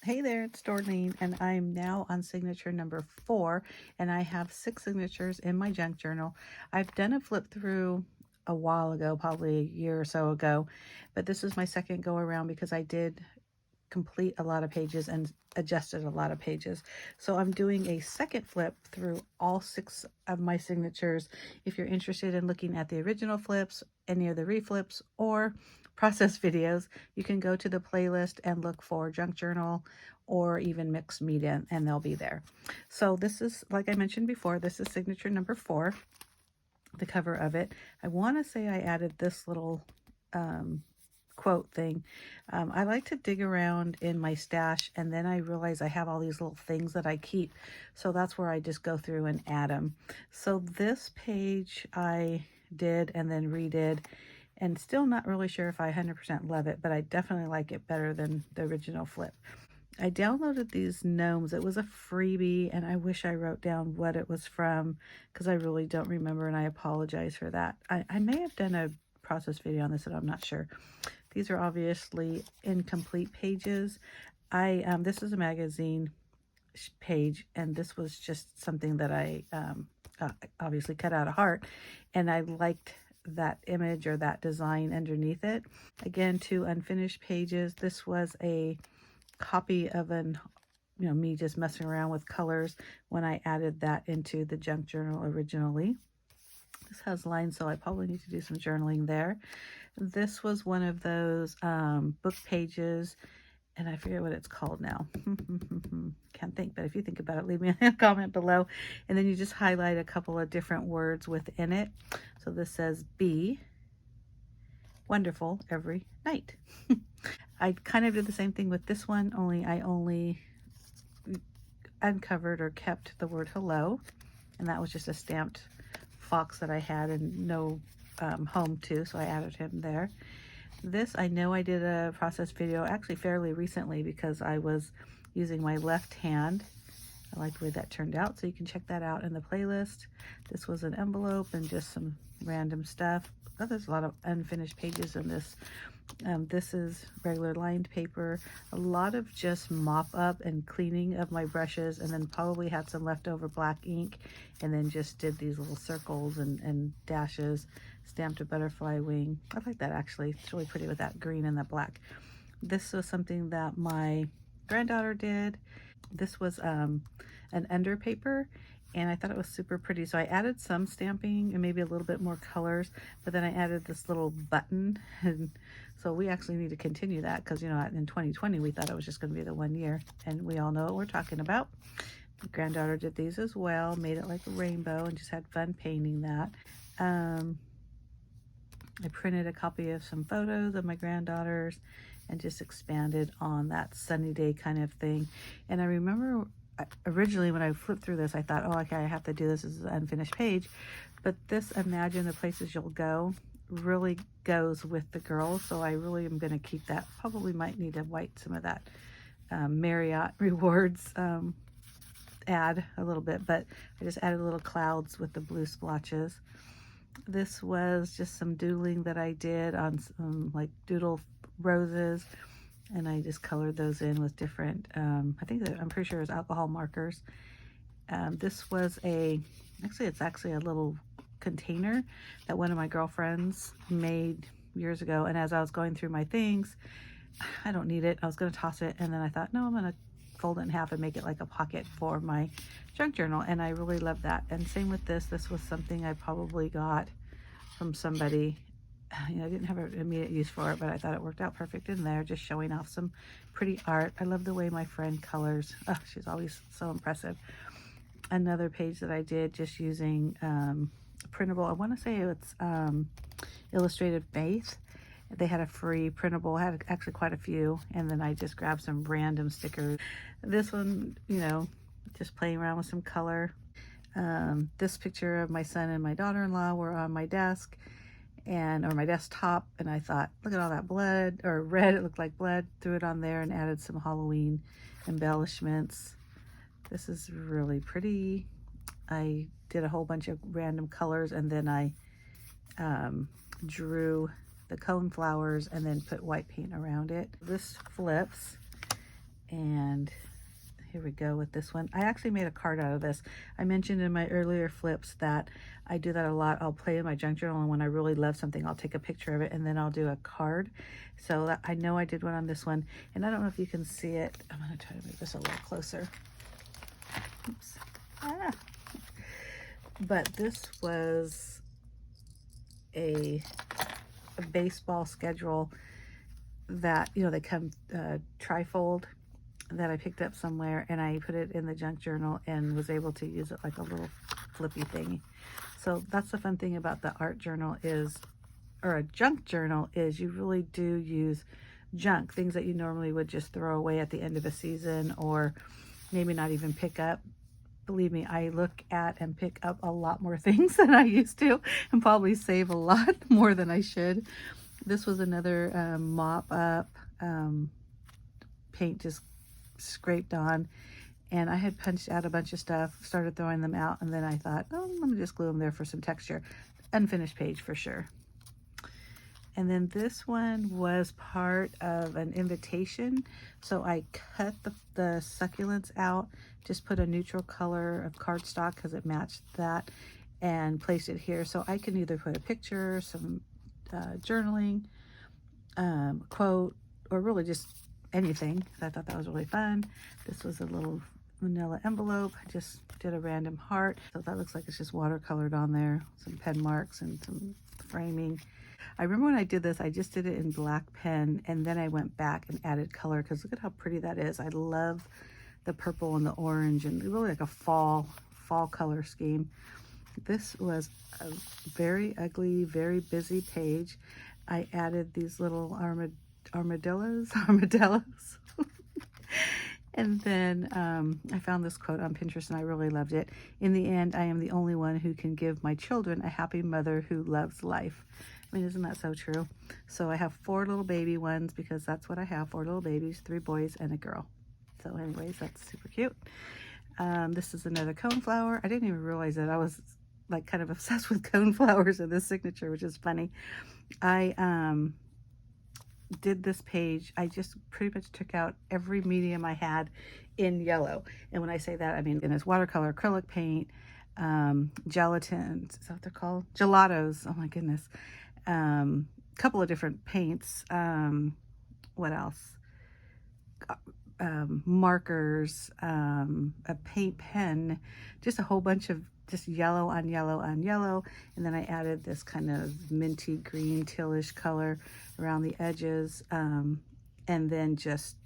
Hey there, it's Dorleen, and I'm now on signature number 4, and I have 6 signatures in my junk journal. I've done a flip through a while ago, probably a year or so ago, but this is my second go around because I did complete a lot of pages and adjusted a lot of pages. So I'm doing a second flip through all 6 of my signatures. If you're interested in looking at the original flips, any of the reflips, or process videos, you can go to the playlist and look for junk journal or even mixed media, and they'll be there. So this is, like I mentioned before, this is signature number 4, the cover of it. I want to say I added this little quote thing. I like to dig around in my stash, and then I realize I have all these little things that I keep. So that's where I just go through and add them. So this page I did and then redid, and still not really sure if I 100% love it, but I definitely like it better than the original flip. I downloaded these gnomes. It was a freebie, and I wish I wrote down what it was from because I really don't remember, and I apologize for that. I may have done a process video on this, and I'm not sure. These are obviously incomplete pages. This is a magazine page, and this was just something that I obviously cut out of heart, and I liked that image or that design underneath it. Again, 2 unfinished pages. This was a copy of me just messing around with colors when I added that into the junk journal originally. This has lines, so I probably need to do some journaling there. This was one of those book pages, and I forget what it's called now. Can't think, but if you think about it, leave me a comment below. And then you just highlight a couple of different words within it. So this says, be wonderful every night. I kind of did the same thing with this one, only I only uncovered or kept the word hello, and that was just a stamped fox that I had and no home to, so I added him there. This, I know I did a process video actually fairly recently because I was using my left hand. I like the way that turned out, so you can check that out in the playlist. This was an envelope and just some random stuff. Oh, there's a lot of unfinished pages in this. This is regular lined paper, a lot of just mop up and cleaning of my brushes, and then probably had some leftover black ink, and then just did these little circles and dashes, stamped a butterfly wing. I like that actually. It's really pretty with that green and the black. This was something that my granddaughter did. This was an under paper, and I thought it was super pretty. So I added some stamping and maybe a little bit more colors, but then I added this little button. And so we actually need to continue that because, in 2020, we thought it was just going to be the 1 year, and we all know what we're talking about. My granddaughter did these as well, made it like a rainbow and just had fun painting that. I printed a copy of some photos of my granddaughters and just expanded on that sunny day kind of thing. And I remember originally when I flipped through this, I thought, oh, okay, I have to do this as an unfinished page. But this Imagine the Places You'll Go really goes with the girls. So I really am going to keep that. Probably might need to white some of that Marriott rewards add a little bit, but I just added little clouds with the blue splotches. This was just some doodling that I did on some like doodle roses, and I just colored those in with different, I'm pretty sure it was alcohol markers. This was it's actually a little container that one of my girlfriends made years ago, and as I was going through my things, I don't need it. I was going to toss it, and then I thought, no, I'm going to fold it in half and make it like a pocket for my junk journal, and I really love that. And same with this. This was something I probably got from somebody. I didn't have an immediate use for it, but I thought it worked out perfect in there, just showing off some pretty art. I love the way my friend colors. Oh, she's always so impressive. Another page that I did just using printable, I want to say it's Illustrated Faith. They had a free printable, I had actually quite a few, and then I just grabbed some random stickers. This one, just playing around with some color. This picture of my son and my daughter-in-law were on my desk, or my desktop, and I thought, look at all that blood, or red, it looked like blood. Threw it on there and added some Halloween embellishments. This is really pretty. I did a whole bunch of random colors, and then I drew the cone flowers and then put white paint around it. This flips, And here we go with this one. I actually made a card out of this. I mentioned in my earlier flips that I do that a lot. I'll play in my junk journal, and when I really love something, I'll take a picture of it and then I'll do a card. So that, I know I did one on this one, and I don't know if you can see it. I'm going to try to move this a little closer. Oops. Ah. But this was a baseball schedule that, you know, they come trifold, that I picked up somewhere, and I put it in the junk journal and was able to use it like a little flippy thingy. So that's the fun thing about the art journal is, or a junk journal, is you really do use junk, things that you normally would just throw away at the end of a season or maybe not even pick up. Believe me, I look at and pick up a lot more things than I used to, and probably save a lot more than I should. This was another mop up, paint just scraped on, and I had punched out a bunch of stuff, started throwing them out, and then I thought, oh, let me just glue them there for some texture. Unfinished page for sure. And then this one was part of an invitation, so I cut the succulents out, just put a neutral color of cardstock because it matched that, and placed it here. So I can either put a picture, some journaling, quote, or really just anything. I thought that was really fun. This was a little manila envelope. I just did a random heart. So that looks like it's just watercolored on there. Some pen marks and some framing. I remember when I did this, I just did it in black pen, and then I went back and added color because look at how pretty that is. I love the purple and the orange, and really like a fall color scheme. This was a very ugly, very busy page. I added these little armadillos. And then I found this quote on Pinterest and I really loved it. In the end, I am the only one who can give my children a happy mother who loves life. I mean, isn't that so true? So I have 4 little baby ones because that's what I have, 4 little babies, 3 boys and a girl. So anyways, that's super cute. This is another coneflower. I didn't even realize that I was like kind of obsessed with coneflowers in this signature, which is funny. I did this page. I just pretty much took out every medium I had in yellow. And when I say that, I mean, and it's watercolor, acrylic paint, gelatin, is that what they're called? Gelatos. Oh my goodness. Couple of different paints. What else? Markers, a paint pen, just a whole bunch of just yellow on yellow on yellow. And then I added this kind of minty green tealish color around the edges, and then just,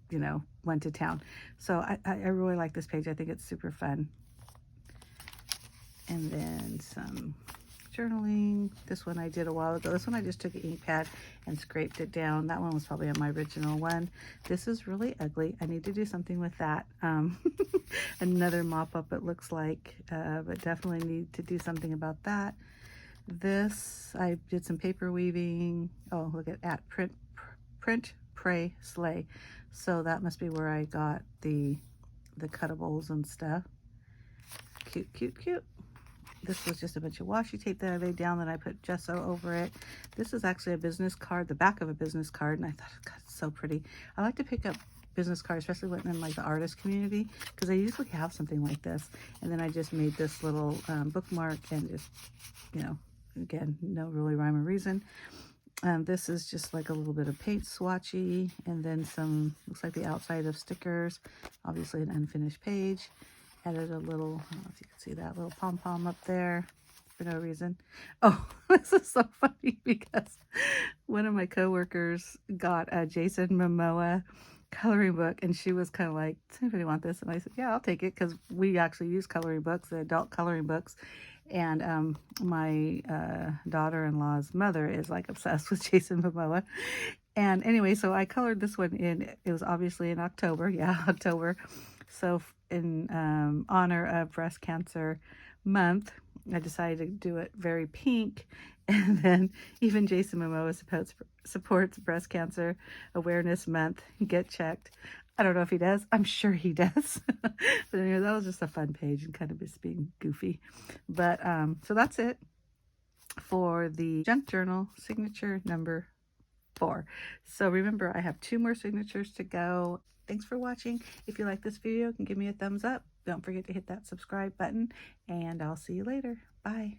you know, went to town. So I really like this page. I think it's super fun. And then some journaling. This one I did a while ago. This one I just took an ink pad and scraped it down. That one was probably on my original one. This is really ugly. I need to do something with that. Another mop up it looks like, but definitely need to do something about that. This, I did some paper weaving. Oh, look at print, pray, slay. So that must be where I got the cuttables and stuff. Cute, cute, cute. This was just a bunch of washi tape that I laid down, that I put gesso over it. This is actually a business card, the back of a business card, and I thought, God, it's so pretty. I like to pick up business cards, especially when in like the artist community, because I usually have something like this. And then I just made this little bookmark and just, you know, again, no really rhyme or reason. This is just like a little bit of paint swatchy, and then some, looks like the outside of stickers, obviously an unfinished page. Added a little, I don't know if you can see that little pom-pom up there for no reason. Oh, this is so funny because one of my coworkers got a Jason Momoa coloring book, and she was kind of like, does anybody want this? And I said, yeah, I'll take it, because we actually use coloring books, the adult coloring books. And my daughter-in-law's mother is like obsessed with Jason Momoa. And anyway, so I colored this one in, it was obviously in October. Yeah, October. So in honor of breast cancer month, I decided to do it very pink. And then even Jason Momoa supports breast cancer awareness month. Get checked. I don't know if he does. I'm sure he does. But anyway, that was just a fun page and kind of just being goofy. But so that's it for the junk journal signature number 4. So remember, I have 2 more signatures to go. Thanks for watching. If you like this video, you can give me a thumbs up. Don't forget to hit that subscribe button, and I'll see you later. Bye.